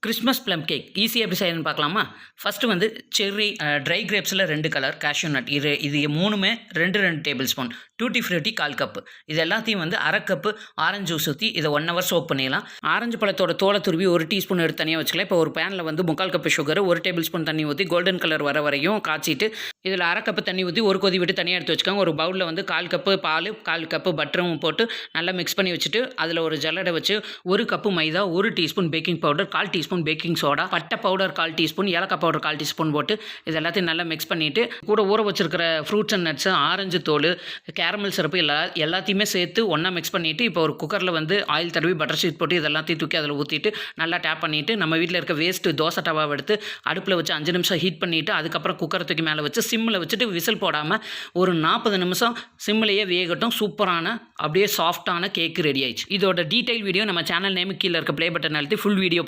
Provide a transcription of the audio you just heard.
Christmas plum cake ஈஸியாக எப்படி செய்யணும்னு பார்க்கலாமா? ஃபஸ்ட்டு வந்து செர்ரி ட்ரை கிரேப்ஸில் 2 கலர், கேஷ்யூ நட் இது 3மே 2 tablespoon, tutti frutti 1/4 cup. இது எல்லாத்தையும் வந்து 1/2 கப்பு ஆரஞ்சு ஜூஸ் ஊற்றி இதை 1 ஹவர் சோக் பண்ணிடலாம். ஆரஞ்சு பழத்தோட தோலை துருவி 1 டீஸ்பூன் எடுத்து தனியாக வச்சுக்கலாம். இப்போ ஒரு பேனில் வந்து 3/4 கப்பு சுகர், 1 டேபிள் ஸ்பூன் தண்ணி ஊற்றி கோல்டன் கலர் வர வரையும் காய்ச்சிட்டு இதில் 1/2 கப்பு தண்ணி ஊற்றி ஒரு கொதி விட்டு தனியாக எடுத்து வச்சுக்கோங்க. ஒரு பவுலில் வந்து 1/4 கப்பு பால், 1/4 கப்பு பட்டரும் போட்டு நல்லா மிக்ஸ் பண்ணி வச்சுட்டு அதில் ஒரு ஜல்லடை வச்சு 1 கப்பு மைதா, 1 teaspoon baking powder, 1/4 teaspoon baking soda, பட்டை பவுடர் 1/4 டீஸ்பூன், ஏலக்காய் பவுடர் 1/4 டீஸ்பூன் போட்டு இது எல்லாத்தையும் நல்லா மிக்ஸ் பண்ணிவிட்டு கூட ஊற வச்சிருக்கிற ஃப்ரூட்ஸ் அண்ட் நட்ஸு, ஆரஞ்சு தோல், கேரமல் சிறப்பு எல்லாத்தையுமே சேர்த்து ஒன்றா மிக்ஸ் பண்ணிவிட்டு இப்போ ஒரு குக்கரில் வந்து ஆயில் தடவி பட்டர் ஷீட் போட்டு இது எல்லாத்தையும் தூக்கி அதில் ஊற்றிட்டு நல்லா டேப் பண்ணிவிட்டு நம்ம வீட்டில் இருக்க வேஸ்ட்டு தோசை டவாவை எடுத்து அடுப்பில் வச்சு 5 நிமிஷம் ஹீட் பண்ணிவிட்டு அதுக்கப்புறம் குக்கரை தூக்கி மேலே வச்சு சிம்மில் வச்சுட்டு விசில் போடாமல் ஒரு 40 நிமிஷம் சிம்மிலேயே வேகட்டும். சூப்பரான அப்படியே சாஃப்டான கேக்கு ரெடி ஆயிடுச்சு. இதோட டீட்டெயில் வீடியோ நம்ம சேனல் நேமுக்கு கீழே இருக்க ப்ளே பட்டன் அழுத்தி ஃபுல் வீடியோ